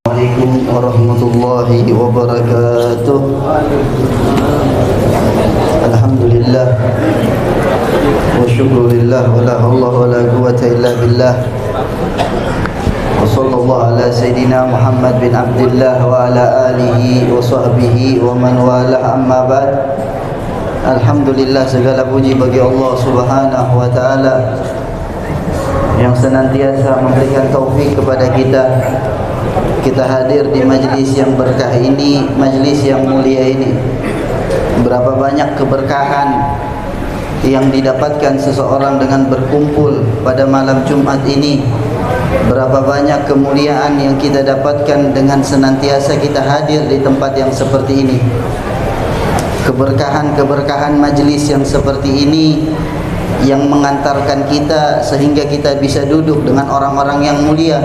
Assalamualaikum warahmatullahi wabarakatuh. Alhamdulillah wa syukurillah wa la haula wa la quwwata illa billah. Wa sallallahu ala sayyidina Muhammad bin Abdullah wa ala alihi wa sahbihi wa man walah, amma ba'd. Alhamdulillah, segala puji bagi Allah Subhanahu wa taala yang senantiasa memberikan taufik kepada kita hadir di majlis yang berkah ini, majlis yang mulia ini. Berapa banyak keberkahan yang didapatkan seseorang dengan berkumpul pada malam Jumat ini. Berapa banyak kemuliaan yang kita dapatkan dengan senantiasa kita hadir di tempat yang seperti ini. Keberkahan-keberkahan majlis yang seperti ini yang mengantarkan kita sehingga kita bisa duduk dengan orang-orang yang mulia,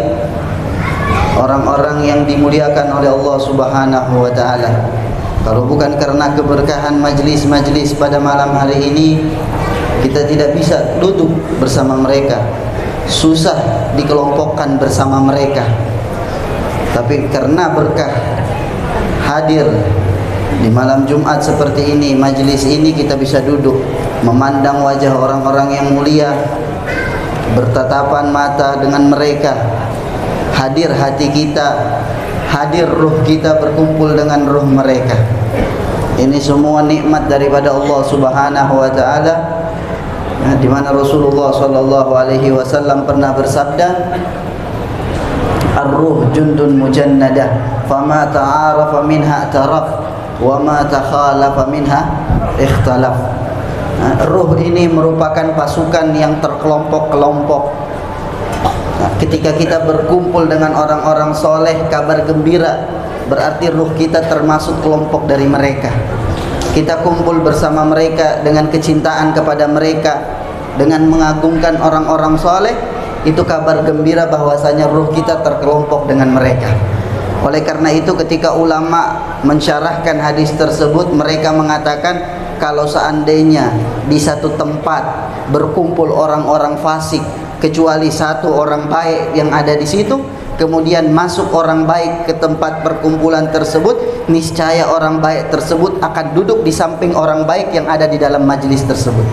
orang-orang yang dimuliakan oleh Allah Subhanahu wa taala. Kalau bukan karena keberkahan majlis-majlis pada malam hari ini, kita tidak bisa duduk bersama mereka, susah dikelompokkan bersama mereka. Tapi karena berkah hadir di malam Jumat seperti ini, majlis ini, kita bisa duduk memandang wajah orang-orang yang mulia, bertatapan mata dengan mereka. Hadir hati kita, hadir ruh kita berkumpul dengan ruh mereka. Ini semua nikmat daripada Allah Subhanahu wa taala, di mana Rasulullah sallallahu alaihi wasallam pernah bersabda, "Ar-ruh jundun mujannadah, fama ta'arafa minha taraf, wa ma takhalafa minha ikhtalaf." Ruh ini merupakan pasukan yang terkelompok-kelompok. Ketika kita berkumpul dengan orang-orang soleh, kabar gembira, berarti ruh kita termasuk kelompok dari mereka. Kita kumpul bersama mereka dengan kecintaan kepada mereka, dengan mengagungkan orang-orang soleh, itu kabar gembira bahwasanya ruh kita terkelompok dengan mereka. Oleh karena itu, ketika ulama mensyarahkan hadis tersebut, mereka mengatakan kalau seandainya di satu tempat berkumpul orang-orang fasik, kecuali satu orang baik yang ada di situ, kemudian masuk orang baik ke tempat perkumpulan tersebut, niscaya orang baik tersebut akan duduk di samping orang baik yang ada di dalam majlis tersebut.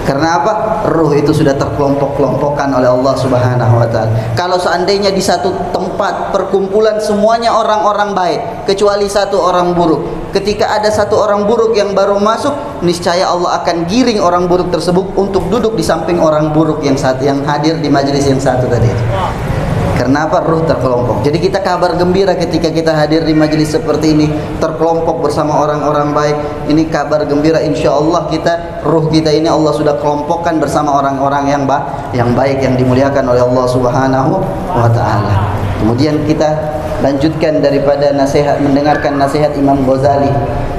Karena apa? Ruh itu sudah terkelompok-kelompokkan oleh Allah Subhanahu wa taala. Kalau seandainya di satu tempat perkumpulan semuanya orang-orang baik, kecuali satu orang buruk, ketika ada satu orang buruk yang baru masuk, niscaya Allah akan giring orang buruk tersebut untuk duduk di samping orang buruk yang hadir di majelis yang satu tadi. Karena apa? Ruh terkelompok. Jadi kita kabar gembira ketika kita hadir di majelis seperti ini, terkelompok bersama orang-orang baik. Ini kabar gembira, insya Allah ruh kita ini Allah sudah kelompokkan bersama orang-orang yang baik, yang dimuliakan oleh Allah Subhanahu wa taala. Kemudian kita lanjutkan daripada mendengarkan nasihat Imam Ghazali,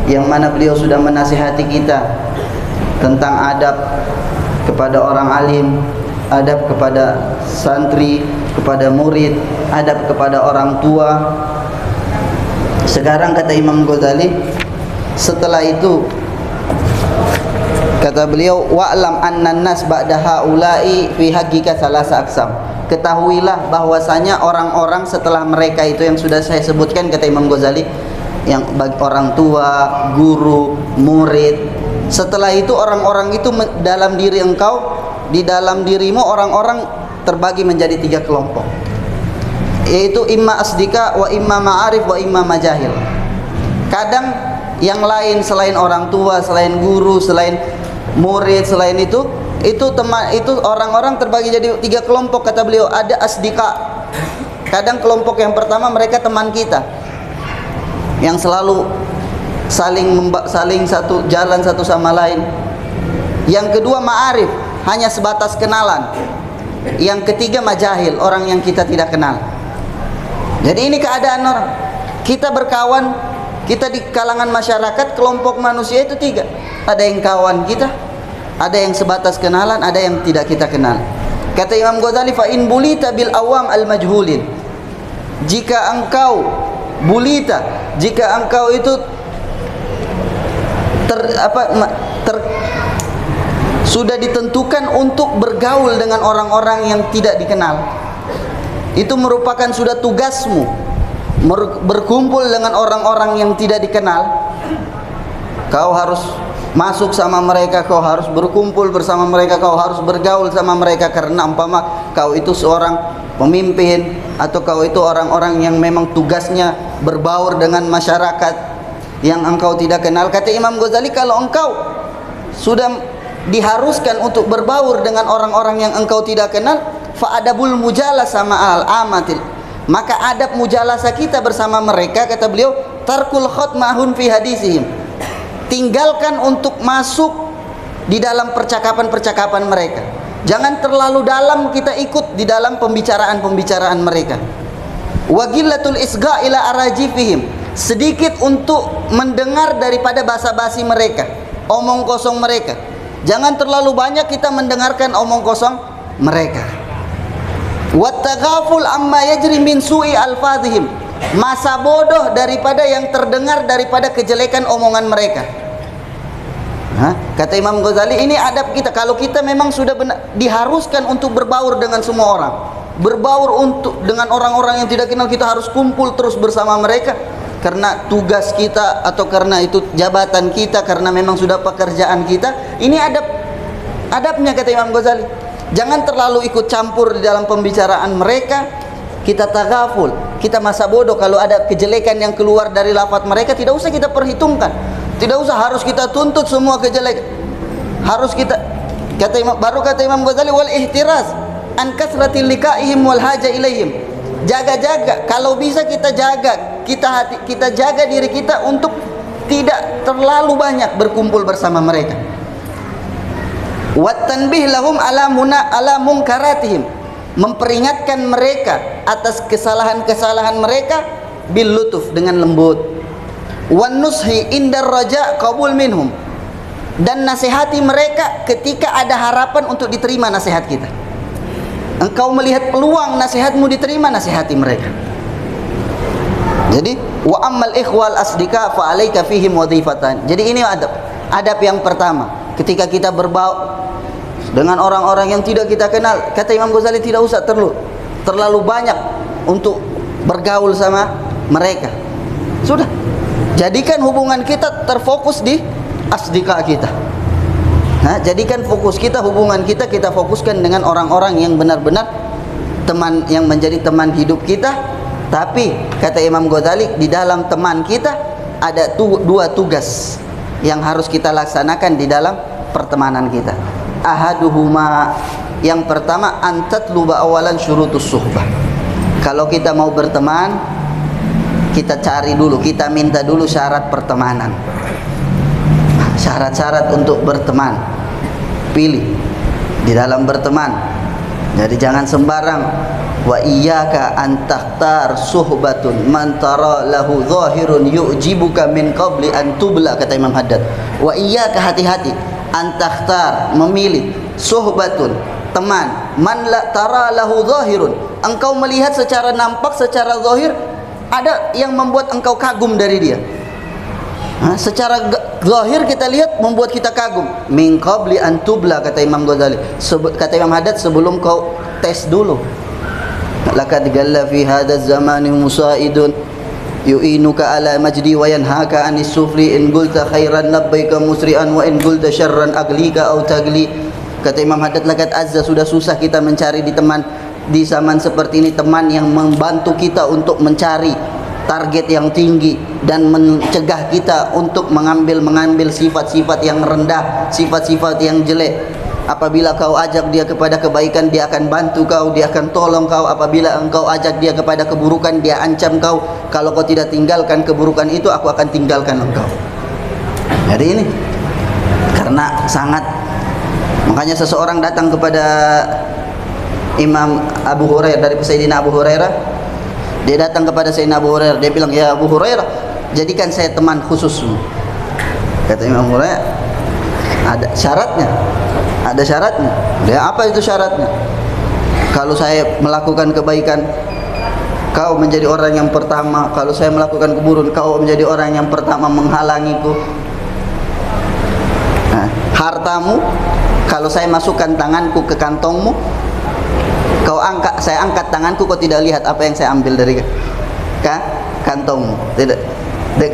yang mana beliau sudah menasihati kita tentang adab kepada orang alim, adab kepada santri, kepada murid, adab kepada orang tua. Sekarang kata Imam Ghazali, setelah itu kata beliau, wa'lam annan nas ba'da haula'i fi haqqika salasa aqsam. Ketahuilah bahwasanya orang-orang setelah mereka itu yang sudah saya sebutkan, kata Imam Ghazali, yang bagi orang tua, guru, murid. Setelah itu orang-orang itu dalam diri engkau, di dalam dirimu orang-orang terbagi menjadi 3 kelompok, yaitu imma asdika wa imma ma'arif wa imma majahil. Kadang yang lain selain orang tua, selain guru, selain murid, selain itu orang-orang terbagi jadi 3 kelompok, kata beliau. Ada asdika, kadang kelompok yang pertama mereka teman kita yang selalu saling satu jalan satu sama lain. Yang kedua ma'arif, hanya sebatas kenalan. Yang ketiga majahil, orang yang kita tidak kenal. Jadi ini keadaan orang. Kita berkawan, kita di kalangan masyarakat, kelompok manusia itu 3. Ada yang kawan kita, ada yang sebatas kenalan, ada yang tidak kita kenal. Kata Imam Ghazali, fa in bulita bil awam al majhulin. Jika engkau itu sudah ditentukan untuk bergaul dengan orang-orang yang tidak dikenal, itu merupakan sudah tugasmu. berkumpul dengan orang-orang yang tidak dikenal, kau harus masuk sama mereka, kau harus berkumpul bersama mereka, kau harus bergaul sama mereka, karena umpama kau itu seorang pemimpin atau kau itu orang-orang yang memang tugasnya berbaur dengan masyarakat yang engkau tidak kenal. Kata Imam Ghazali, kalau engkau sudah diharuskan untuk berbaur dengan orang-orang yang engkau tidak kenal, fa adabul mujalasah ma'al amatil, maka adab mujalasah kita bersama mereka, kata beliau, tarkul khutmahun fi hadisihim, tinggalkan untuk masuk di dalam percakapan-percakapan mereka. Jangan terlalu dalam kita ikut di dalam pembicaraan-pembicaraan mereka. Wa gillatul isga' ila arajifihim, sedikit untuk mendengar daripada basa-basi mereka, omong kosong mereka. Jangan terlalu banyak kita mendengarkan omong kosong mereka. Wattaghaful amma yajri min su'i alfadhihim, masa bodoh daripada yang terdengar daripada kejelekan omongan mereka. Kata Imam Ghazali, ini adab kita. Kalau kita memang sudah diharuskan untuk berbaur dengan semua orang, berbaur dengan orang-orang yang tidak kenal, kita harus kumpul terus bersama mereka karena tugas kita atau karena itu jabatan kita, karena memang sudah pekerjaan kita. Ini adabnya, kata Imam Ghazali. Jangan terlalu ikut campur di dalam pembicaraan mereka. Kita tagaful, kita masa bodoh. Kalau ada kejelekan yang keluar dari lafaz mereka, tidak usah kita perhitungkan, tidak usah harus kita tuntut semua kejelekan. Harus kita, kata Imam Ghazali, wal ihtiraz an kasratil liqa'ihim wal haja ilaihim, jaga-jaga, kalau bisa kita jaga, kita jaga diri kita untuk tidak terlalu banyak berkumpul bersama mereka. Wat tanbih lahum ala munkaratihim, memperingatkan mereka atas kesalahan-kesalahan mereka bil lutuf, dengan lembut. Wan nushi indar raja qabul minhum, dan nasihati mereka ketika ada harapan untuk diterima nasihat kita. Engkau melihat peluang nasihatmu diterima, nasihati mereka. Jadi wa ammal ikhwal asdika fa alaika fihim wadhifatan. Jadi ini adab yang pertama, ketika kita berbaur dengan orang-orang yang tidak kita kenal, kata Imam Ghazali, tidak usah terlalu banyak untuk bergaul sama mereka. Sudah, jadikan hubungan kita terfokus di asdika kita. Jadikan fokus kita, hubungan kita fokuskan dengan orang-orang yang benar-benar teman, yang menjadi teman hidup kita. Tapi kata Imam Ghazali, di dalam teman kita ada dua tugas yang harus kita laksanakan di dalam pertemanan kita. Ahaduhuma, yang pertama, antatluba awalan syurutus suhbah. Kalau kita mau berteman, kita cari dulu, kita minta dulu syarat pertemanan, syarat-syarat untuk berteman. Pilih di dalam berteman. Jadi jangan sembarang. Wa iyyaka an takhtar suhbatun man tara lahu zahirun yu'jibuka min qabli an tubla, kata Imam Haddad. Wa iyyaka, hati-hati, an takhtar, memilih, suhbatun, teman, man la tara lahu zahirun, engkau melihat secara nampak, secara zahir ada yang membuat engkau kagum dari dia. Secara zahir kita lihat membuat kita kagum. Min qabli an tubla, kata Imam Ghazali, kata Imam Haddad, sebelum kau tes dulu. Laqad galla fi hadzal zamani musaidun yu'inuka ala majdi wa yanhaka anis sufli, in qulta khairan nabbaika musri'an wa in qulta syarran aglika au tagli. Kata Imam Haddad, laqad azza, sudah susah kita mencari di zaman seperti ini teman yang membantu kita untuk mencari target yang tinggi dan mencegah kita untuk mengambil sifat-sifat yang rendah, sifat-sifat yang jelek. Apabila kau ajak dia kepada kebaikan, dia akan bantu kau, dia akan tolong kau. Apabila engkau ajak dia kepada keburukan, dia ancam kau. Kalau kau tidak tinggalkan keburukan itu, aku akan tinggalkan engkau. Jadi ini karena sangat, makanya seseorang datang kepada Imam Abu Hurairah, dari Sayyidina Abu Hurairah. Dia datang kepada Sayyidina Abu Hurairah, dia bilang, ya Abu Hurairah, jadikan saya teman khususmu. Kata Imam Hurairah, ada syaratnya. Ada syaratnya. Dia, apa itu syaratnya? Kalau saya melakukan kebaikan, kau menjadi orang yang pertama. Kalau saya melakukan keburukan, kau menjadi orang yang pertama menghalangiku. Hartamu, kalau saya masukkan tanganku ke kantongmu, saya angkat tanganku, kau tidak lihat apa yang saya ambil dari kau. kantong. Tidak,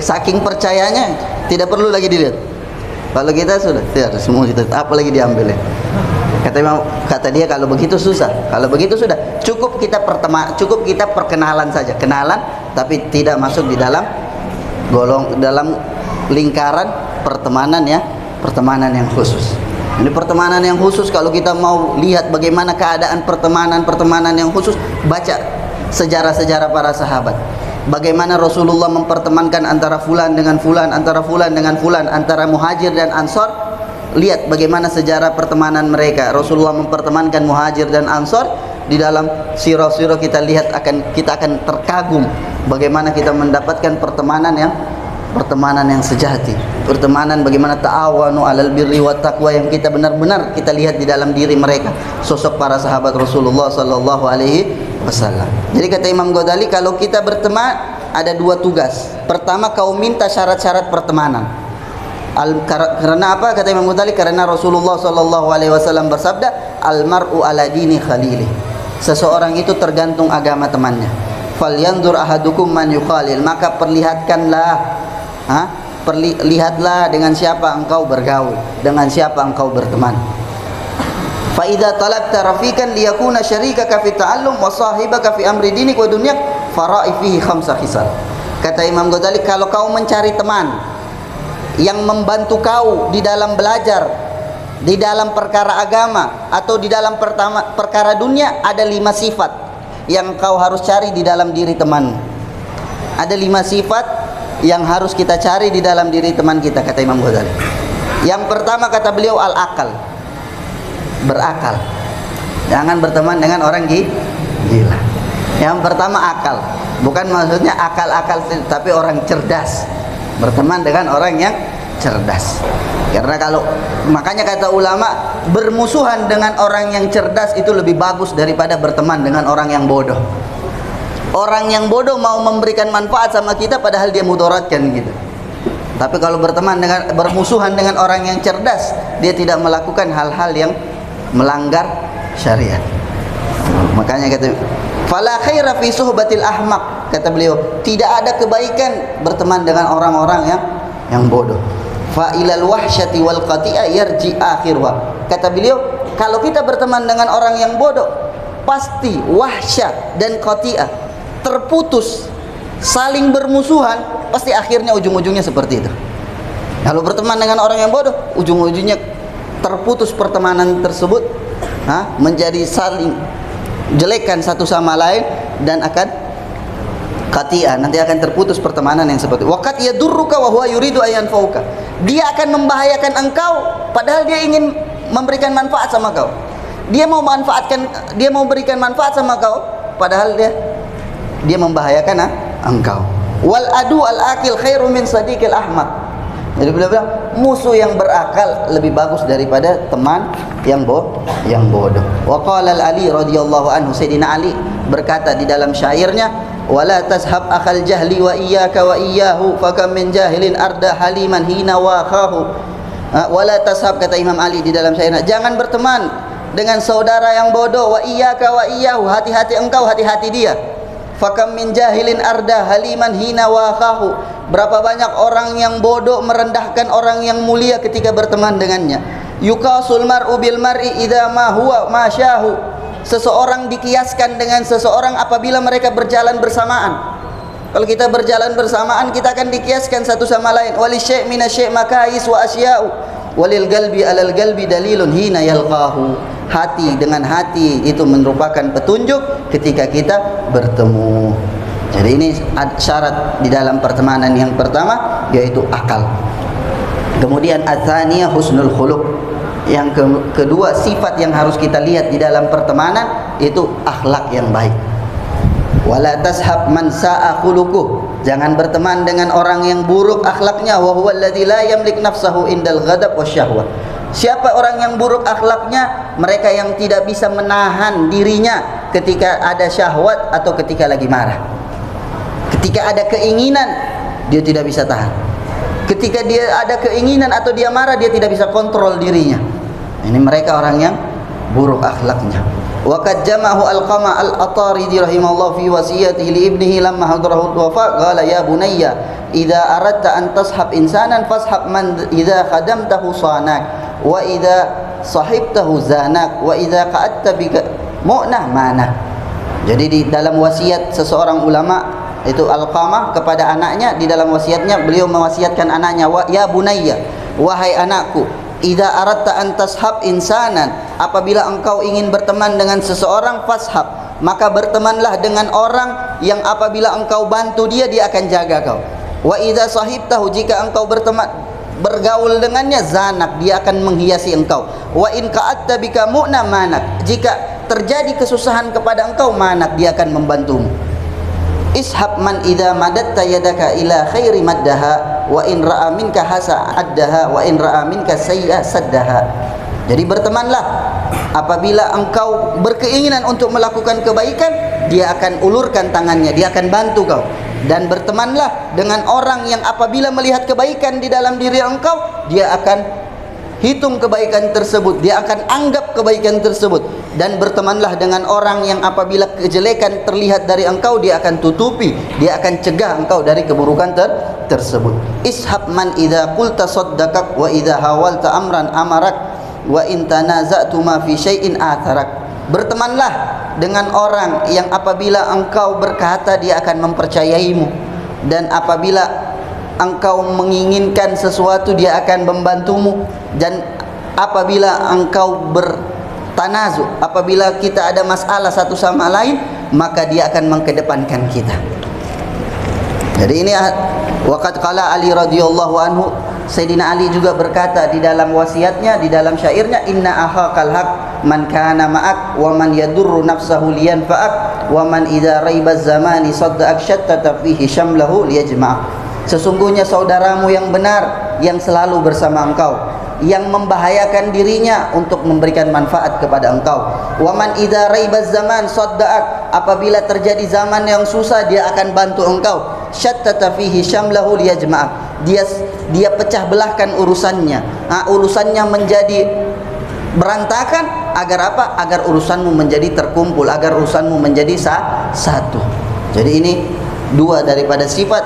saking percayanya tidak perlu lagi dilihat. Kalau kita sudah tidak semua kita apa lagi diambil ya. Kata dia kalau begitu susah. Kalau begitu sudah cukup kita perkenalan saja, kenalan tapi tidak masuk di dalam dalam lingkaran pertemanan ya, pertemanan yang khusus. Ini pertemanan yang khusus. Kalau kita mau lihat bagaimana keadaan pertemanan yang khusus, baca sejarah-sejarah para sahabat. Bagaimana Rasulullah mempertemankan antara fulan dengan fulan, antara fulan dengan fulan, antara muhajir dan ansor. Lihat bagaimana sejarah pertemanan mereka. Rasulullah mempertemankan muhajir dan ansor. Di dalam sirah-sirah kita lihat kita akan terkagum bagaimana kita mendapatkan pertemanan yang sejati. Pertemanan bagaimana ta'awanu 'alal birri wat taqwa yang kita benar-benar kita lihat di dalam diri mereka. Sosok para sahabat Rasulullah sallallahu alaihi wasallam. Jadi kata Imam Ghazali, kalau kita berteman ada dua tugas. Pertama, kau minta syarat-syarat pertemanan. Karena apa? Kata Imam Ghazali, karena Rasulullah sallallahu alaihi wasallam bersabda, "Al-mar'u ala dini khalili." Seseorang itu tergantung agama temannya. Falyanzur ahadukum man yukhalil. Maka lihatlah dengan siapa engkau bergaul, dengan siapa engkau berteman. Fa idza talabta rafiqan liyakuna syarikaka fi ta'allum wa sahibaka fi amri dinik wa dunyak fara'i fihi khamsa khisal. Kata Imam Ghazali, kalau kau mencari teman yang membantu kau di dalam belajar, di dalam perkara agama atau di dalam perkara dunia, ada 5 sifat yang kau harus cari di dalam diri teman. Ada 5 sifat yang harus kita cari di dalam diri teman kita, kata Imam Ghazali. Yang pertama kata beliau al-akal, berakal. Jangan berteman dengan orang gila. Yang pertama akal, bukan maksudnya akal-akal tapi orang cerdas. Berteman dengan orang yang cerdas. Karena makanya kata ulama, bermusuhan dengan orang yang cerdas itu lebih bagus daripada berteman dengan orang yang bodoh. Orang yang bodoh mau memberikan manfaat sama kita padahal dia mudaratkan gitu. Tapi kalau bermusuhan dengan orang yang cerdas, dia tidak melakukan hal-hal yang melanggar syariat. Makanya kata, fala khaira fi suhbatil ahmaq, kata beliau, tidak ada kebaikan berteman dengan orang-orang yang bodoh. Fa ilal wahsyati wal qati'a yarji akhirha. Kata beliau, kalau kita berteman dengan orang yang bodoh, pasti wahsyah dan qati'ah, terputus, saling bermusuhan, pasti akhirnya ujung-ujungnya seperti itu. Kalau berteman dengan orang yang bodoh, ujung-ujungnya terputus pertemanan tersebut, menjadi saling jelekkan satu sama lain dan akan qati'ah, nanti akan terputus pertemanan yang seperti itu. Waqad yadurruka wa huwa yuridu ayan fauka. Dia akan membahayakan engkau padahal dia ingin memberikan manfaat sama kau. Dia mau berikan manfaat sama kau padahal dia membahayakan engkau. Wal adu al akil khairu min sadiqil ahmaq. Jadi beliau bilang musuh yang berakal lebih bagus daripada teman yang bodoh. Wa qala Ali radhiyallahu anhu, Sayyidina Ali berkata di dalam syairnya, wala tashab akhal jahli wa iyyaka wa iyyahu fakam min jahilin arda haliman hina wa khahu. Wala tashab, kata Imam Ali di dalam syairnya, jangan berteman dengan saudara yang bodoh. Wa iyyaka wa iyyahu, hati-hati engkau, hati-hati dia. Fakam min jahilin arda haliman hina wa khahu. Berapa banyak orang yang bodoh merendahkan orang yang mulia ketika berteman dengannya. Yuqasul mar'u bil mar'i idza ma huwa ma syahu. Seseorang dikiaskan dengan seseorang apabila mereka berjalan bersamaan. Kalau kita berjalan bersamaan, kita akan dikiaskan satu sama lain. Wali syai' minasy syai' makais wa asya'u. Walil galbi alal galbi dalilun hina yalqahu. Hati dengan hati itu merupakan petunjuk ketika kita bertemu. Jadi ini syarat di dalam pertemanan yang pertama, yaitu akal. Kemudian ats-tsaniyah husnul khuluq. Yang kedua, sifat yang harus kita lihat di dalam pertemanan itu akhlak yang baik. Wala tashab man sa'a khuluquh. Jangan berteman dengan orang yang buruk akhlaknya. Wa huwa alladzi la yamlik nafsahu indal ghadab wasyahwah. Siapa orang yang buruk akhlaknya? Mereka yang tidak bisa menahan dirinya ketika ada syahwat atau ketika lagi marah. Ketika ada keinginan, dia tidak bisa tahan. Ketika dia ada keinginan atau dia marah, dia tidak bisa kontrol dirinya. Ini mereka orang yang buruk akhlaknya. Wa qad jama'ahu Alqamah Al-Ataridi rahimahullah fi wasiyatihi li ibnihi lamma hadarahu al-wafa qala ya bunayya idza aradta an tashab insanan fashab man idza khadamtahu sanak wa idza sahibtahu zanak wa idza qa'adta bika mu'nah manak. Jadi di dalam wasiat seseorang ulama itu Alqamah kepada anaknya, di dalam wasiatnya beliau mewasiatkan anaknya, ya bunayya, wahai anakku, idza aradta an tashab insanan, apabila engkau ingin berteman dengan seseorang, fashab, maka bertemanlah dengan orang yang apabila engkau bantu dia, dia akan jaga kau. Wa idza sahibtahu, jika engkau bergaul dengannya, zanak, dia akan menghiasi engkau. Wa in ka'atta bika mu'na manak, jika terjadi kesusahan kepada engkau, manak, dia akan membantumu. Ishab man idza madatta yadaka ila khairi maddaha wa in ra'a minka hasa addaha wa in ra'a minka sayya saddaha. Jadi bertemanlah apabila engkau berkeinginan untuk melakukan kebaikan, dia akan ulurkan tangannya, dia akan bantu kau. Dan bertemanlah dengan orang yang apabila melihat kebaikan di dalam diri engkau, dia akan hitung kebaikan tersebut, dia akan anggap kebaikan tersebut. Dan bertemanlah dengan orang yang apabila kejelekan terlihat dari engkau, dia akan tutupi, dia akan cegah engkau dari keburukan tersebut. Ishab man idza qulta saddaqak wa idza hawalta amran amarak wa in tanaza'tuma fi syai'in atharak. Bertemanlah dengan orang yang apabila engkau berkata, dia akan mempercayaimu, dan apabila engkau menginginkan sesuatu, dia akan membantumu, dan apabila engkau bertanazu, apabila kita ada masalah satu sama lain, maka dia akan mengedepankan kita. Jadi ini waqad qala Ali radhiyallahu anhu, Sayyidina Ali juga berkata di dalam wasiatnya, di dalam syairnya, inna akhakal haq man kana ma'ak wa man yadurru nafsahu liyanfa'ak wa man idza raibaz zamani sadda'ak shattata fihi syamlahu liyajma'ak. Sesungguhnya saudaramu yang benar yang selalu bersama engkau, yang membahayakan dirinya untuk memberikan manfaat kepada engkau. Wa man idza raibaz zaman sadda'ak, apabila terjadi zaman yang susah, dia akan bantu engkau. Syattata fihi syamlahu liyajma'ak, dia pecah belahkan urusannya. Urusannya menjadi berantakan agar apa? Agar urusanmu menjadi terkumpul, agar urusanmu menjadi satu. Jadi ini dua daripada sifat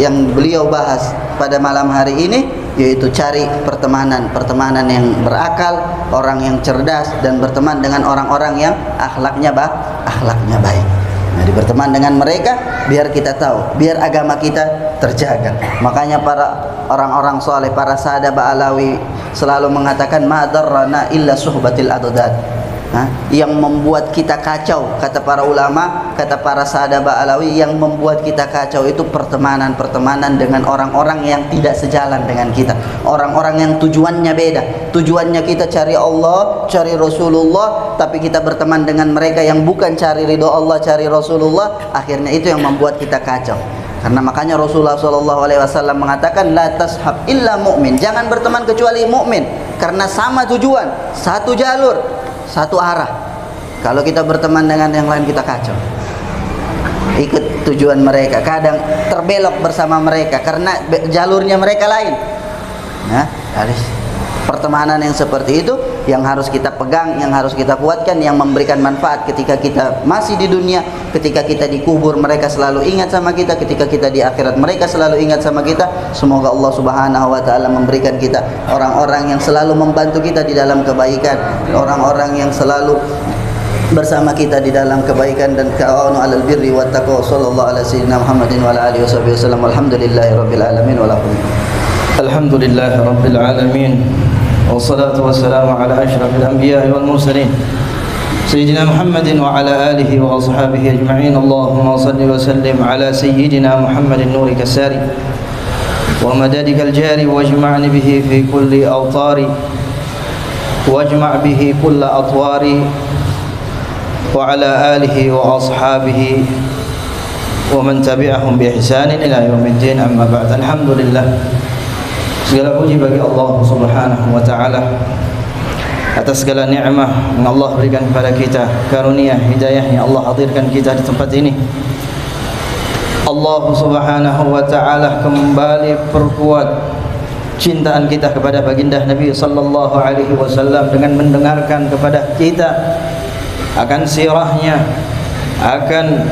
yang beliau bahas pada malam hari ini, yaitu cari pertemanan yang berakal, orang yang cerdas, dan berteman dengan orang-orang yang akhlaknya baik. Jadi berteman dengan mereka biar kita tahu, biar agama kita terjaga. Makanya para orang-orang soleh, para sahabat Alawi selalu mengatakan madarrana illa suhbatil adad. Yang membuat kita kacau, kata para ulama, kata para sahabat Alawi, yang membuat kita kacau itu pertemanan dengan orang-orang yang tidak sejalan dengan kita, orang-orang yang tujuannya beda. Tujuannya kita cari Allah, cari Rasulullah, tapi kita berteman dengan mereka yang bukan cari ridho Allah, cari Rasulullah. Akhirnya itu yang membuat kita kacau. Karena makanya Rasulullah SAW mengatakan la tashab illa mu'min, jangan berteman kecuali mukmin, karena sama tujuan, satu jalur, satu arah. Kalau kita berteman dengan yang lain, kita kacau, ikut tujuan mereka, kadang terbelok bersama mereka karena jalurnya mereka lain. Harus pertemanan yang seperti itu yang harus kita pegang, yang harus kita kuatkan, yang memberikan manfaat ketika kita masih di dunia, ketika kita dikubur mereka selalu ingat sama kita, ketika kita di akhirat mereka selalu ingat sama kita. Semoga Allah Subhanahu wa taala memberikan kita orang-orang yang selalu membantu kita di dalam kebaikan, orang-orang yang selalu bersama kita di dalam kebaikan, dan ta'awunu 'alal birri wat taqwa. Sallallahu alaihi wasallam Muhammadin wa ala alihi wasallam. Alhamdulillahirabbil alamin wa lakum. Alhamdulillahirabbil alamin. Wassalatu wassalamu ala asyrafil anbiya'i wal mursalin Sayyidina Muhammadin wa ala alihi wa ashabihi ajma'in. Allahumma salli wa sallim ala Sayyidina Muhammadin nuri kasari wa madadikal jari wajma'ni bihi fi kulli awtari wajma' bihi kulla atwari wa ala alihi wa ashabihi wa man tabi'ahum bi ihsanin ila yaumiddin. Amma ba'd. Alhamdulillah, segala puji bagi Allah Subhanahu wa taala atas segala nikmat yang Allah berikan kepada kita, karunia hidayah yang Allah hadirkan kita di tempat ini. Allah Subhanahu wa taala kembali perkuat cintaan kita kepada baginda Nabi sallallahu alaihi wasallam dengan mendengarkan kepada kita akan sirahnya, akan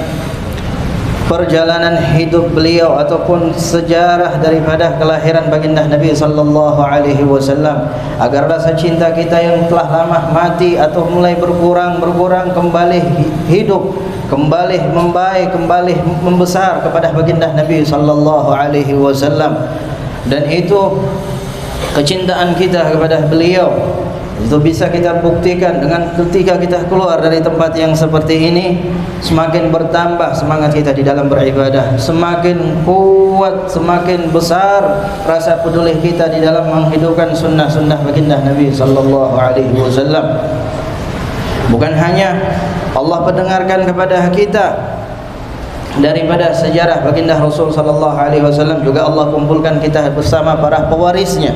perjalanan hidup beliau ataupun sejarah daripada kelahiran baginda Nabi sallallahu alaihi wasallam, agar rasa cinta kita yang telah lama mati atau mulai berkurang kembali hidup, kembali membaik, kembali membesar kepada baginda Nabi sallallahu alaihi wasallam. Dan itu kecintaan kita kepada beliau itu bisa kita buktikan dengan ketika kita keluar dari tempat yang seperti ini, semakin bertambah semangat kita di dalam beribadah, semakin kuat, semakin besar rasa peduli kita di dalam menghidupkan sunnah-sunnah baginda Nabi sallallahu alaihi wasallam. Bukan hanya Allah pendengarkan kepada kita daripada sejarah baginda Rasul sallallahu alaihi wasallam, juga Allah kumpulkan kita bersama para pewarisnya,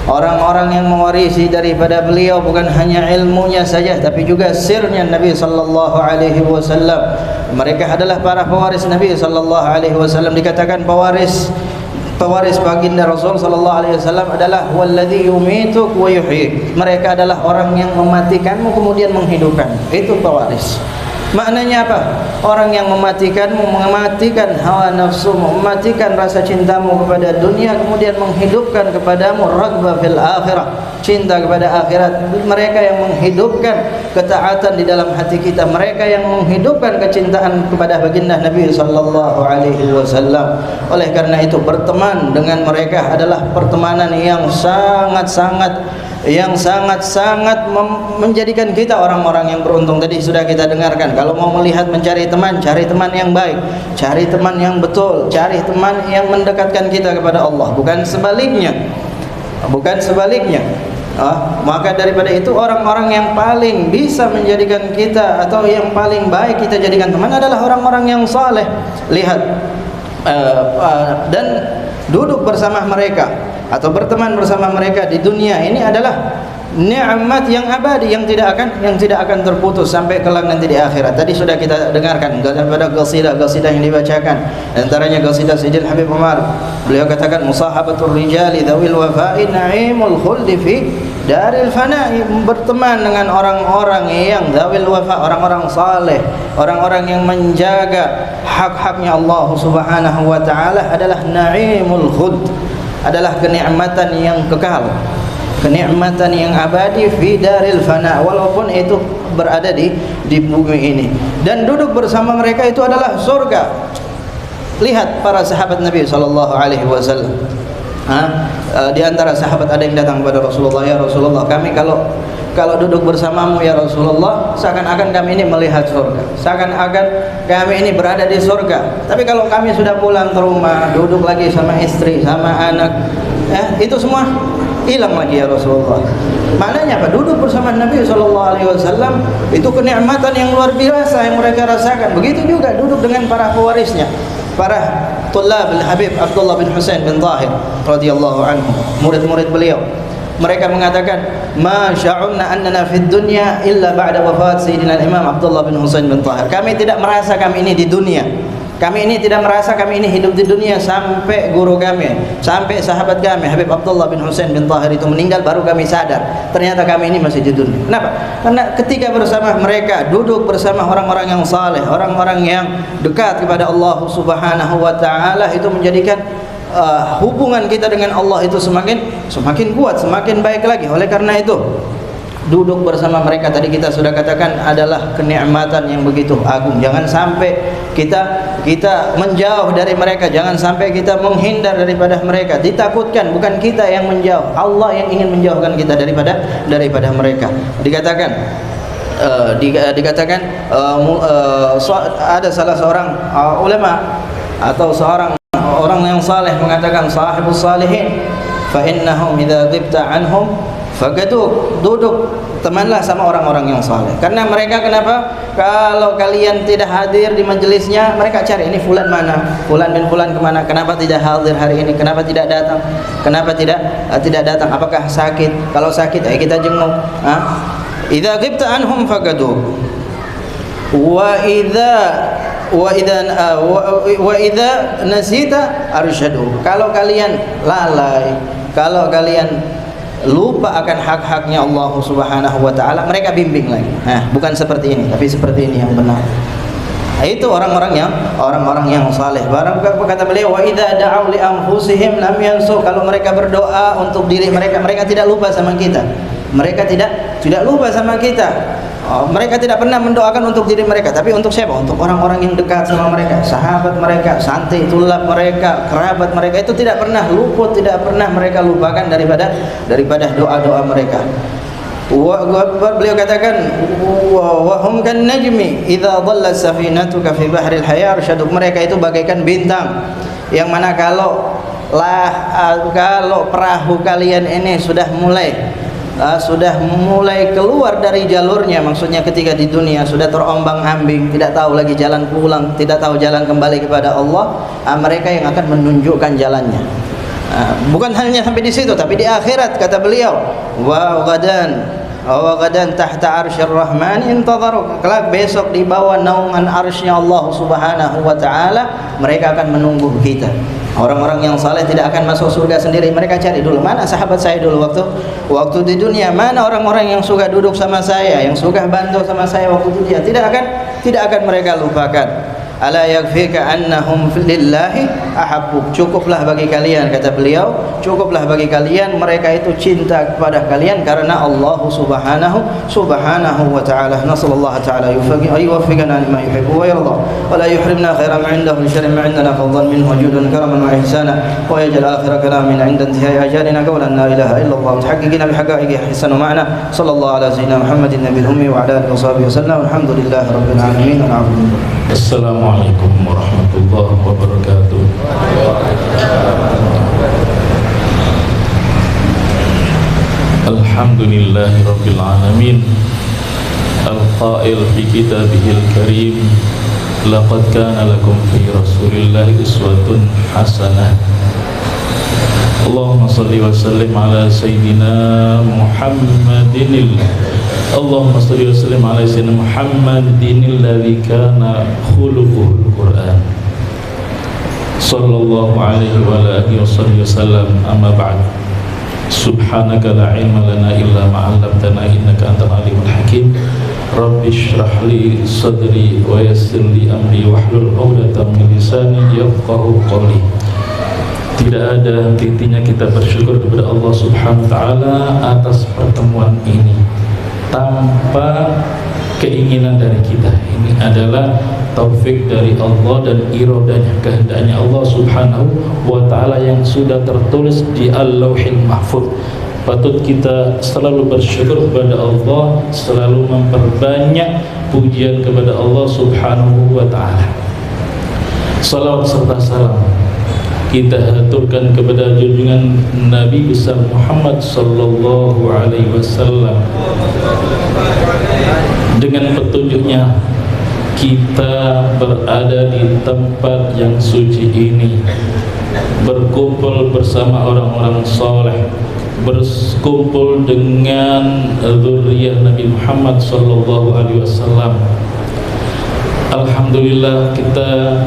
orang-orang yang mewarisi daripada beliau bukan hanya ilmunya saja tapi juga sirnya Nabi sallallahu alaihi wasallam. Mereka adalah para pewaris Nabi sallallahu alaihi wasallam. Dikatakan pewaris baginda Rasul sallallahu alaihi wasallam adalah walladzi yumituk wa yuhyik. Mereka adalah orang yang mematikanmu kemudian menghidupkan. Itu pewaris. Maknanya apa? Orang yang mematikanmu, mematikan hawa nafsumu, mematikan rasa cintamu kepada dunia, kemudian menghidupkan kepadamu raghbah fil akhirah, cinta kepada akhirat. Mereka yang menghidupkan ketaatan di dalam hati kita, mereka yang menghidupkan kecintaan kepada baginda Nabi sallallahu alaihi wasallam. Oleh karena itu berteman dengan mereka adalah pertemanan yang sangat-sangat menjadikan kita orang-orang yang beruntung. Tadi sudah kita dengarkan, kalau mau melihat mencari teman, cari teman yang baik, cari teman yang betul, cari teman yang mendekatkan kita kepada Allah, bukan sebaliknya. Maka daripada itu orang-orang yang paling bisa menjadikan kita atau yang paling baik kita jadikan teman adalah orang-orang yang saleh. Lihat dan duduk bersama mereka atau berteman bersama mereka di dunia ini adalah nikmat yang abadi, yang tidak akan terputus sampai kelak nanti di akhirat. Tadi sudah kita dengarkan daripada qasidah yang dibacakan, antaranya qasidah Sayyidil Habib Umar. Beliau katakan musahabatur rijali dzawil wafa'i na'imul khuldi fi daril fana'i. Berteman dengan orang-orang yang dzawil wafa, orang-orang saleh, orang-orang yang menjaga hak-haknya Allah Subhanahu wa taala adalah na'imul khuld, adalah kenikmatan yang kekal, kenikmatan yang abadi fi daril fana, walaupun itu berada di bumi ini. Dan duduk bersama mereka itu adalah surga. Lihat para sahabat Nabi sallallahu alaihi wasallam. Di antara sahabat ada yang datang kepada Rasulullah, ya Rasulullah, kami kalau duduk bersamamu ya Rasulullah, seakan-akan kami ini melihat surga, seakan-akan kami ini berada di surga. Tapi kalau kami sudah pulang ke rumah, duduk lagi sama istri, sama anak, itu semua hilang lagi ya Rasulullah. Maknanya apa? Duduk bersama Nabi SAW itu kenikmatan yang luar biasa yang mereka rasakan. Begitu juga duduk dengan para pewarisnya, para tulab al-Habib Abdullah bin Husain bin Tahir radhiyallahu anhu, murid-murid beliau. Mereka mengatakan, "Ma sya'unna annana fid dunya illa ba'da wafat Sayyidina Imam Abdullah bin Husain bin Tahir." Kami tidak merasa kami ini di dunia. Kami ini tidak merasa kami ini hidup di dunia sampai guru kami, sampai sahabat kami Habib Abdullah bin Husain bin Tahir itu meninggal, baru kami sadar ternyata kami ini masih di dunia. Kenapa? Karena ketika bersama mereka, duduk bersama orang-orang yang saleh, orang-orang yang dekat kepada Allah Subhanahu wa taala, itu menjadikan hubungan kita dengan Allah itu semakin kuat, semakin baik lagi. Oleh karena itu duduk bersama mereka tadi kita sudah katakan adalah kenikmatan yang begitu agung. Jangan sampai kita menjauh dari mereka, jangan sampai kita menghindar daripada mereka. Ditakutkan bukan kita yang menjauh, Allah yang ingin menjauhkan kita daripada mereka. Dikatakan ada salah seorang ulama atau seorang orang yang saleh mengatakan, sahibus salihin fa innahum idza ghibta anhum fagaduk. Duduk, temanlah sama orang-orang yang saleh. Karena mereka, kenapa? Kalau kalian tidak hadir di majelisnya, mereka cari, ini fulan mana? Fulan bin fulan kemana? Kenapa tidak hadir hari ini? Kenapa tidak datang? Kenapa tidak datang? Apakah sakit? Kalau sakit, kita jenguk. Idza ghibta anhum fagaduk. Wa idza nasita arsyadu. Kalau kalian lalai, kalau kalian lupa akan hak-haknya Allah Subhanahu wa taala, mereka bimbing lagi. Nah, bukan seperti ini, tapi seperti ini yang benar. Nah, itu orang-orang yang saleh. Barang kata beliau, wa idza da'u li anfusihim lam yansu, kalau mereka berdoa untuk diri mereka, mereka tidak lupa sama kita. Mereka tidak lupa sama kita. Mereka tidak pernah mendoakan untuk diri mereka, tapi untuk siapa? Untuk orang-orang yang dekat sama mereka, sahabat mereka, santri, tulab mereka, kerabat mereka, itu tidak pernah luput, tidak pernah mereka lupakan daripada doa-doa mereka. Beliau katakan, wa hum kan najmi idza dhalla safinatuka fi bahril hayar syaduk, mereka itu bagaikan bintang yang mana kalau perahu kalian ini sudah mulai keluar dari jalurnya, maksudnya ketika di dunia sudah terombang-ambing, tidak tahu lagi jalan pulang, tidak tahu jalan kembali kepada Allah, mereka yang akan menunjukkan jalannya. Bukan hanya sampai di situ, tapi di akhirat kata beliau, wa gadan tahta arsyir rahman intadharu, kelak besok di bawah naungan arsy-Nya Allah Subhanahu wa taala, mereka akan menunggu kita. Orang-orang yang saleh tidak akan masuk surga sendiri, mereka cari dulu mana sahabat saya dulu waktu di dunia, mana orang-orang yang suka duduk sama saya, yang suka bantu sama saya waktu di dunia. Tidak akan mereka lupakan. Ala yakfika annahum lillahi ahabbuk, cukuplah bagi kalian, kata beliau, cukuplah bagi kalian mereka itu cinta kepada kalian karena Allah subhanahu wa ta'ala. Nasallallahu ta'ala yuwaffiqana lima yuhibbu wa yarda wa la yuhrimna khairan ma indahu li sharrin ma indana fadlan minhu wajudan karaman wa ihsana wa yaj'al akhir kalamin 'inda intihai ajalina qawlan la ilaha illallah mutahaqqqiqina bi haqa'iqi ahsanu ma'na. Sallallahu ala sayyidina Muhammadin nabiyil ummi wa ala alihi wa sahbihi wasallam. Alhamdulillahi rabbil alamin. Assalamualaikum warahmatullahi wabarakatuh. Alhamdulillahi rabbil alamin. Al-qail fi kitabihil karim, laqad kana lakum fi rasulillahi uswatun hasanah. Allahumma salli wa sallim ala sayyidina Muhammadin. Allahumma salli wa sallim ala sayyidina Muhammadin alladzi kana khuluquhul Qur'an. Sallallahu alaihi wa alihi wasallam. Amma ba'd. Subhanaka la ilma lana illa ma 'allamtana innaka antal alimul hakim. Rabbi shrah li sadri wa yassir li amri wahlul 'uqdatam min lisani yafqahu qawli. Tidak ada henti-hentinya kita bersyukur kepada Allah Subhanahu wa taala atas pertemuan ini tanpa keinginan dari kita. Ini adalah taufik dari Allah dan iradanya, kehendaknya Allah Subhanahu wa taala yang sudah tertulis di Al-Lauhil Mahfuz. Patut kita selalu bersyukur kepada Allah, selalu memperbanyak pujian kepada Allah Subhanahu wa taala. Salawat serta salam kita haturkan kepada junjungan Nabi besar Muhammad sallallahu alaihi wasallam. Dengan petunjuknya kita berada di tempat yang suci ini, berkumpul bersama orang-orang saleh, berkumpul dengan zuriyah Nabi Muhammad sallallahu alaihi wasallam. Alhamdulillah kita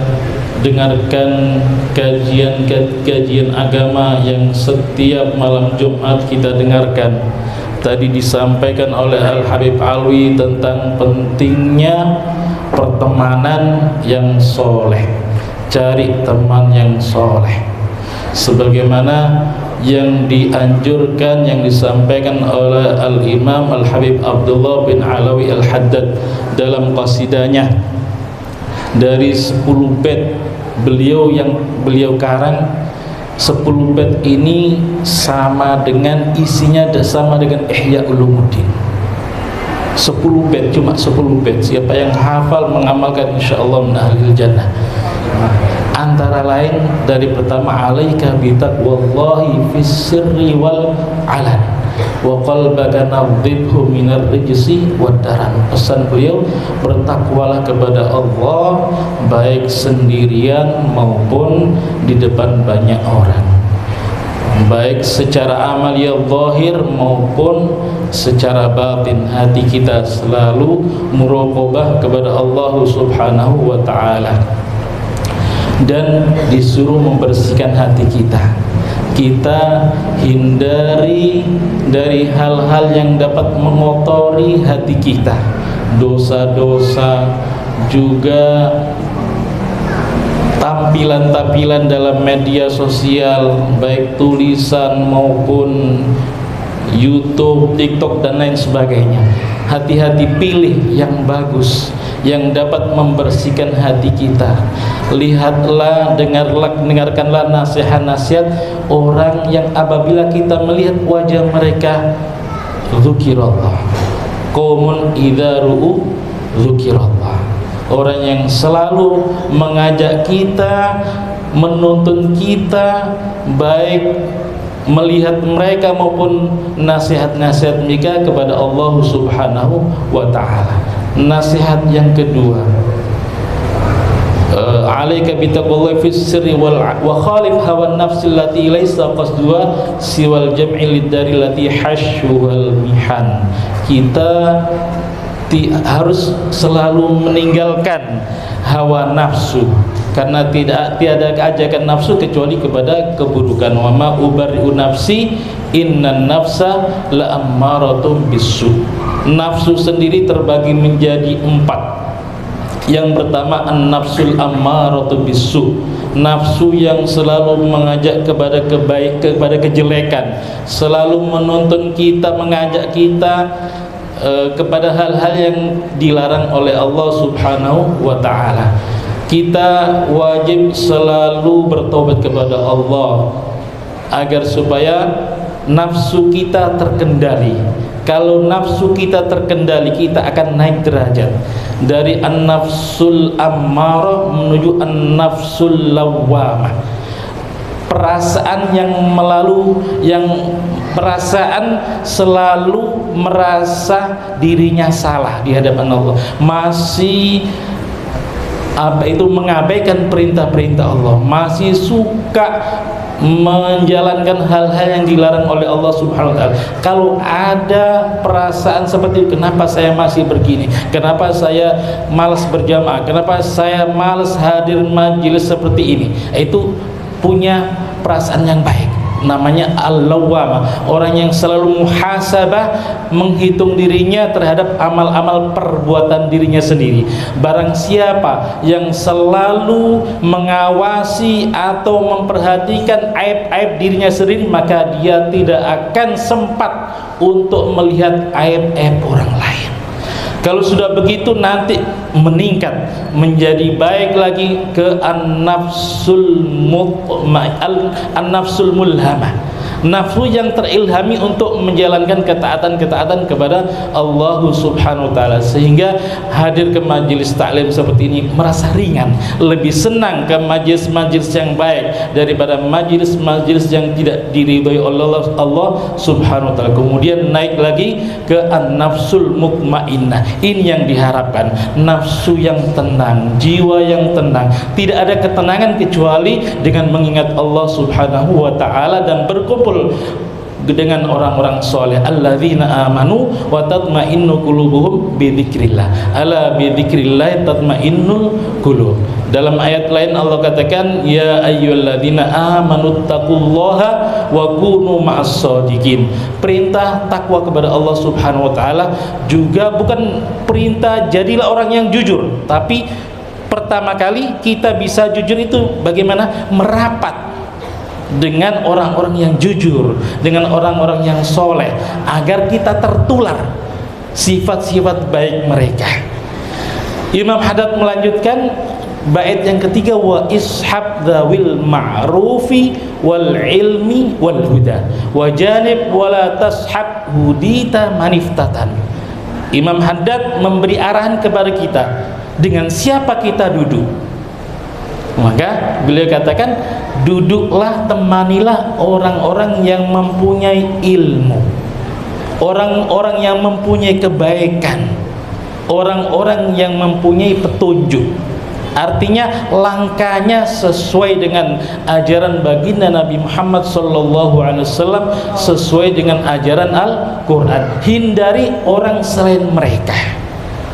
dengarkan kajian agama yang setiap malam Jumat kita dengarkan. Tadi disampaikan oleh Al-Habib Alwi tentang pentingnya pertemanan yang soleh, cari teman yang soleh, sebagaimana yang dianjurkan, yang disampaikan oleh Al-Imam Al-Habib Abdullah bin Alawi Al-Haddad dalam qasidahnya. Dari 10 bait beliau yang beliau karang, 10 bait ini sama dengan isinya sama dengan Ihya Ulumuddin. 10 bait, cuma 10 bait. Siapa yang hafal mengamalkan insyaallah min ahlil jannah. Antara lain dari pertama, alaika bitaqwallahi fis sirri wal alan wa qalbaka nadhibhu minar rijsi wad daran. Pesan beliau, bertakwalah kepada Allah baik sendirian maupun di depan banyak orang, baik secara amaliyah zahir maupun secara batin. Hati kita selalu muraqabah kepada Allah Subhanahu wa taala, dan disuruh membersihkan hati kita. kita hindari dari hal-hal yang dapat mengotori hati kita, dosa-dosa, juga tampilan-tampilan dalam media sosial, baik tulisan maupun YouTube, TikTok dan lain sebagainya. Hati-hati, pilih yang bagus, yang dapat membersihkan hati kita. Lihatlah, dengarkanlah nasihat-nasihat orang yang apabila kita melihat wajah mereka, dzukirallah. Qaumun idza ru'u dzukirallah. Orang yang selalu mengajak kita, menuntun kita, baik melihat mereka maupun nasihat-nasihat mereka kepada Allah Subhanahu wa ta'ala. Nasihat yang kedua, alaika bittaqullahi fis sirri wa khalif hawan nafsi allati laysa qasduha siwal jam'i lidari allati hashuhal mihan. Kita harus selalu meninggalkan hawa nafsu, karena tiada ajakan nafsu kecuali kepada keburukan. Wa ma ubarri'u nafsi innan nafsa la ammaratum bisu. Nafsu sendiri terbagi menjadi 4. Yang pertama an-nafsul ammaratu bisu, nafsu yang selalu mengajak kepada kejelekan, selalu menuntun kita, mengajak kita kepada hal-hal yang dilarang oleh Allah Subhanahu wa ta'ala. Kita wajib selalu bertobat kepada Allah agar supaya nafsu kita terkendali. Kalau nafsu kita terkendali, kita akan naik derajat dari an-nafsul ammarah menuju an-nafsul lawwamah. Perasaan perasaan selalu merasa dirinya salah di hadapan Allah, masih mengabaikan perintah-perintah Allah, masih suka menjalankan hal-hal yang dilarang oleh Allah Subhanahu wa ta'ala. Kalau ada perasaan seperti itu, kenapa saya masih begini, kenapa saya malas berjamaah, kenapa saya malas hadir majelis seperti ini, itu punya perasaan yang baik, namanya al-lawwamah. Orang yang selalu muhasabah, menghitung dirinya terhadap amal-amal perbuatan dirinya sendiri. Barang siapa yang selalu mengawasi atau memperhatikan aib-aib dirinya sendiri, maka dia tidak akan sempat untuk melihat aib-aib orang lain. Kalau sudah begitu nanti meningkat menjadi baik lagi ke an-nafsul mulhamah, nafsu yang terilhami untuk menjalankan ketaatan-ketaatan kepada Allah Subhanahu wa ta'ala, sehingga hadir ke majelis taklim seperti ini merasa ringan, lebih senang ke majelis-majelis yang baik daripada majelis-majelis yang tidak diridhoi oleh Allah Subhanahu wa ta'ala. Kemudian naik lagi ke an-nafsul mutmainnah. Ini yang diharapkan, nafsu yang tenang, jiwa yang tenang. Tidak ada ketenangan kecuali dengan mengingat Allah Subhanahu wa ta'ala dan berkumpul dengan orang-orang soleh. Alladzina amanu wa tatma'innu qulubuhum bi dzikrillah. Ala bi dzikrillah tatma'innul qulub. Dalam ayat lain Allah katakan, ya ayyuhalladzina amanu taqullaha wa kunu ma'as shadiqin. Perintah takwa kepada Allah Subhanahu wa ta'ala juga bukan perintah jadilah orang yang jujur, tapi pertama kali kita bisa jujur itu bagaimana? Merapat dengan orang-orang yang jujur, dengan orang-orang yang soleh, agar kita tertular sifat-sifat baik mereka. Imam Haddad melanjutkan bait yang ketiga, wa ishab dzawil ma'rufi wal ilmi wal huda wa janib wala tashab hudita maniftatan. Imam Haddad memberi arahan kepada kita dengan siapa kita duduk. Maka beliau katakan, duduklah, temanilah orang-orang yang mempunyai ilmu, orang-orang yang mempunyai kebaikan, orang-orang yang mempunyai petunjuk. Artinya langkahnya sesuai dengan ajaran baginda Nabi Muhammad SAW, sesuai dengan ajaran Al-Quran. Hindari orang selain mereka.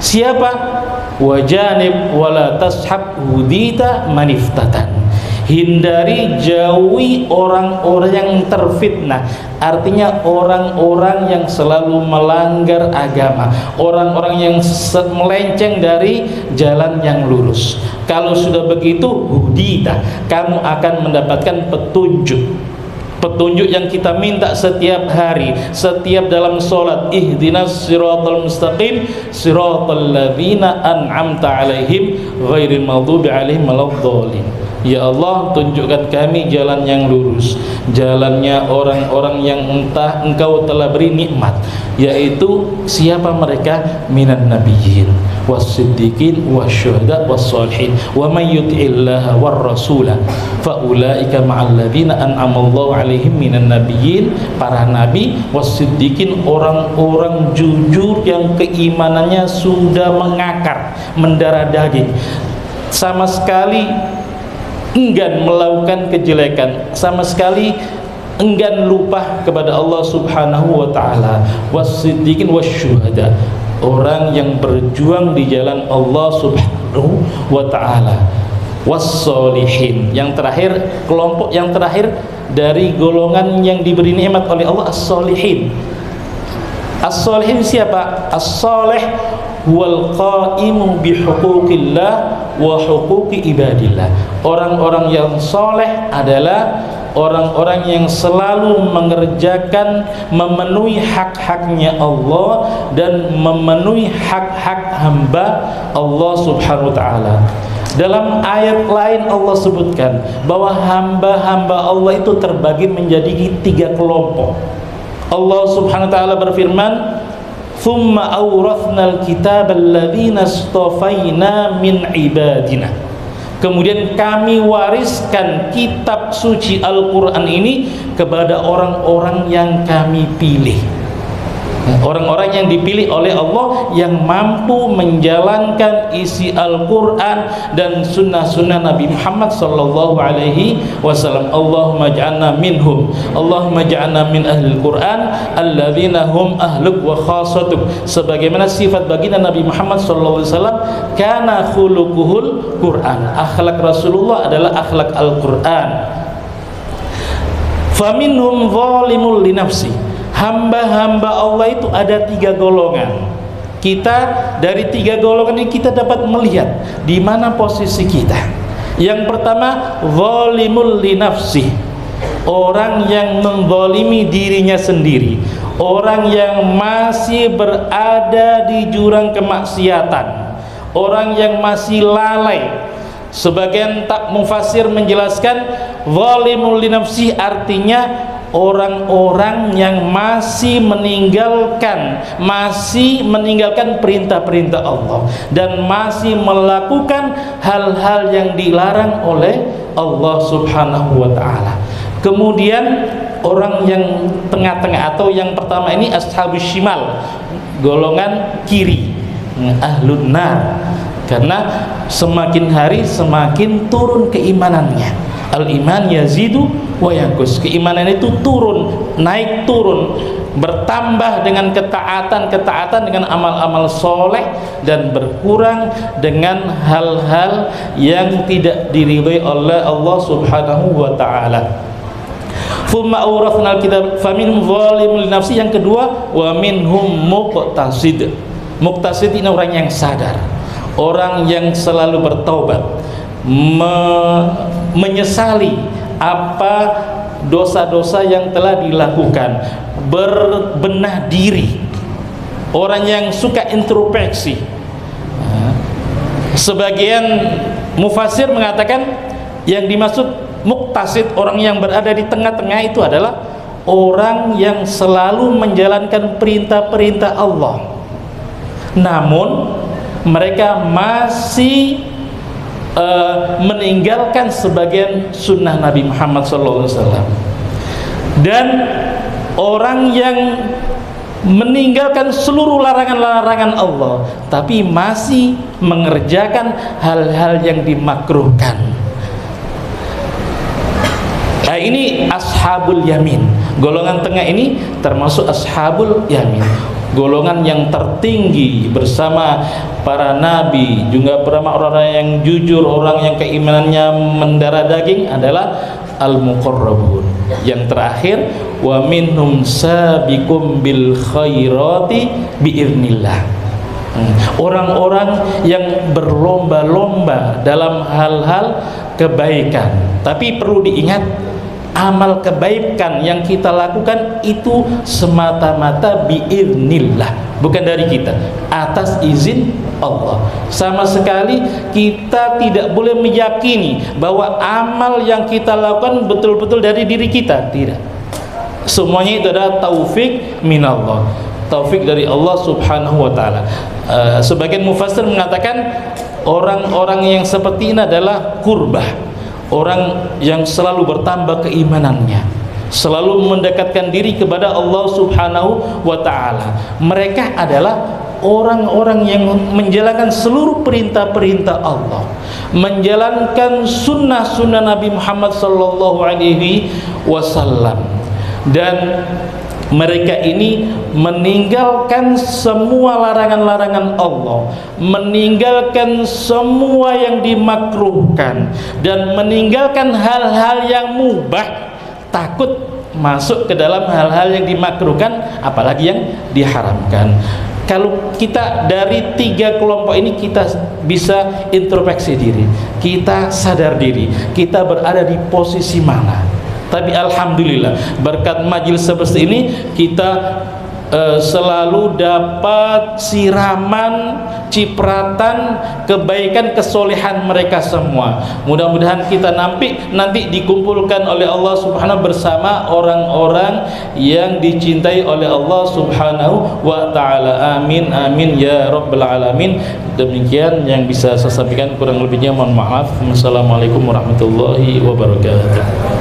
Siapa? Wajanib wala tashab hudita maniftatan. hindari, jauhi orang-orang yang terfitnah. Artinya orang-orang yang selalu melanggar agama, orang-orang yang melenceng dari jalan yang lurus. Kalau sudah begitu, hudita, kamu akan mendapatkan petunjuk. Petunjuk yang kita minta setiap hari, setiap dalam sholat. Ihdinas siratal mustaqim, siratal ladzina an'amta alaihim, ghairil maghdubi alaihim waladdallin. Ya Allah, tunjukkan kami jalan yang lurus, jalannya orang-orang yang entah Engkau telah beri nikmat, yaitu siapa mereka? Minan nabiyyin was-siddiqin wasyuhada was-shalihin wa may yuti'illaha war-rasula fa ulaika ma'al ladzina an'amallahu 'alaihim minan nabiyyin, para nabi, was-siddiqin, orang-orang jujur yang keimanannya sudah mengakar, mendarah daging, sama sekali enggan melakukan kejelekan, sama sekali enggan lupa kepada Allah Subhanahu wa taala. Was-siddiqin wasyuhada, orang yang berjuang di jalan Allah Subhanahu wa taala. Was-shalihin, yang terakhir, kelompok yang terakhir dari golongan yang diberi nikmat oleh Allah, as-shalihin. As-shalihin siapa? As-shalih wal qaimu bi huquqillah wa huquqi ibadillah. Orang-orang yang soleh adalah orang-orang yang selalu mengerjakan, memenuhi hak-haknya Allah dan memenuhi hak-hak hamba Allah Subhanahu wa taala. Dalam ayat lain Allah sebutkan bahwa hamba-hamba Allah itu terbagi menjadi 3 kelompok. Allah Subhanahu wa taala berfirman, "Tsumma awrathnal kitaba alladzina istafaina min ibadina." Kemudian kami wariskan kitab suci Al-Quran ini kepada orang-orang yang kami pilih. Orang-orang yang dipilih oleh Allah yang mampu menjalankan isi Al-Quran dan sunnah-sunnah Nabi Muhammad sallallahu alaihi wasallam. Allahumma ja'alna minhum, Allahumma ja'alna min ahlil Quran alladzina hum ahluk wa khasatuk. Sebagaimana sifat baginda Nabi Muhammad sallallahu alaihi wasallam, kana khuluquhul Quran, akhlak Rasulullah adalah akhlak Al-Quran. Faminhum zalimul li nafsi, hamba-hamba Allah itu ada 3 golongan. Kita dari 3 golongan ini kita dapat melihat di mana posisi kita. Yang pertama, zalimul li nafsi, orang yang menzalimi dirinya sendiri, orang yang masih berada di jurang kemaksiatan, orang yang masih lalai. Sebagian mufasir menjelaskan zalimul li nafsi artinya orang-orang yang masih meninggalkan perintah-perintah Allah dan masih melakukan hal-hal yang dilarang oleh Allah Subhanahu wa taala. Kemudian orang yang tengah-tengah atau yang pertama ini ashabus shimal, golongan kiri, ahlun nar, karena semakin hari semakin turun keimanannya. Al-iman yazidu wa yanqus, keimanan itu turun, naik turun, bertambah dengan ketaatan dengan amal-amal soleh dan berkurang dengan hal-hal yang tidak diridhai oleh Allah Subhanahu wa taala. Thumma awrathnal kitab faminhum zalimun li nafsi, yang kedua wa minhum muqtasid. Muqtasid ini orang yang sadar, orang yang selalu bertaubat, menyesali apa dosa-dosa yang telah dilakukan, berbenah diri, orang yang suka introspeksi. Sebagian mufasir mengatakan yang dimaksud muqtasid, orang yang berada di tengah-tengah, itu adalah orang yang selalu menjalankan perintah-perintah Allah, namun mereka masih meninggalkan sebagian sunnah Nabi Muhammad SAW. Dan orang yang meninggalkan seluruh larangan-larangan Allah tapi masih mengerjakan hal-hal yang dimakruhkan. Nah, ini ashabul yamin, Golongan tengah ini termasuk ashabul yamin, golongan yang tertinggi bersama para nabi, juga bersama orang yang jujur, orang yang keimanannya mendarah daging adalah al-muqarrabun. Yang terakhir, wa minhum sabiqum bil khairati biiznillah. Orang-orang yang berlomba-lomba dalam hal-hal kebaikan. Tapi perlu diingat, amal kebaikan yang kita lakukan itu semata-mata biiznillah, bukan dari kita, atas izin Allah. Sama sekali kita tidak boleh meyakini bahwa amal yang kita lakukan betul-betul dari diri kita, tidak. Semuanya itu adalah taufik minallah, taufik dari Allah subhanahu wa ta'ala. Sebagian mufassir mengatakan orang-orang yang seperti ini adalah kurbah, orang yang selalu bertambah keimanannya, selalu mendekatkan diri kepada Allah subhanahu wa ta'ala. Mereka adalah orang-orang yang menjalankan seluruh perintah-perintah Allah, menjalankan sunnah-sunnah Nabi Muhammad sallallahu alaihi wasallam, dan mereka ini meninggalkan semua larangan-larangan Allah, meninggalkan semua yang dimakruhkan, dan meninggalkan hal-hal yang mubah, takut masuk ke dalam hal-hal yang dimakruhkan, apalagi yang diharamkan. Kalau kita dari tiga kelompok ini, kita bisa introspeksi diri, kita sadar diri, kita berada di posisi mana. Tapi alhamdulillah, berkat majelis seperti ini kita selalu dapat siraman, cipratan kebaikan, kesolehan mereka semua. Mudah-mudahan kita nanti dikumpulkan oleh Allah subhanahu bersama orang-orang yang dicintai oleh Allah subhanahu wa ta'ala. Amin amin ya rabbal alamin. Demikian yang bisa saya sampaikan, kurang lebihnya mohon maaf. Wassalamualaikum warahmatullahi wabarakatuh.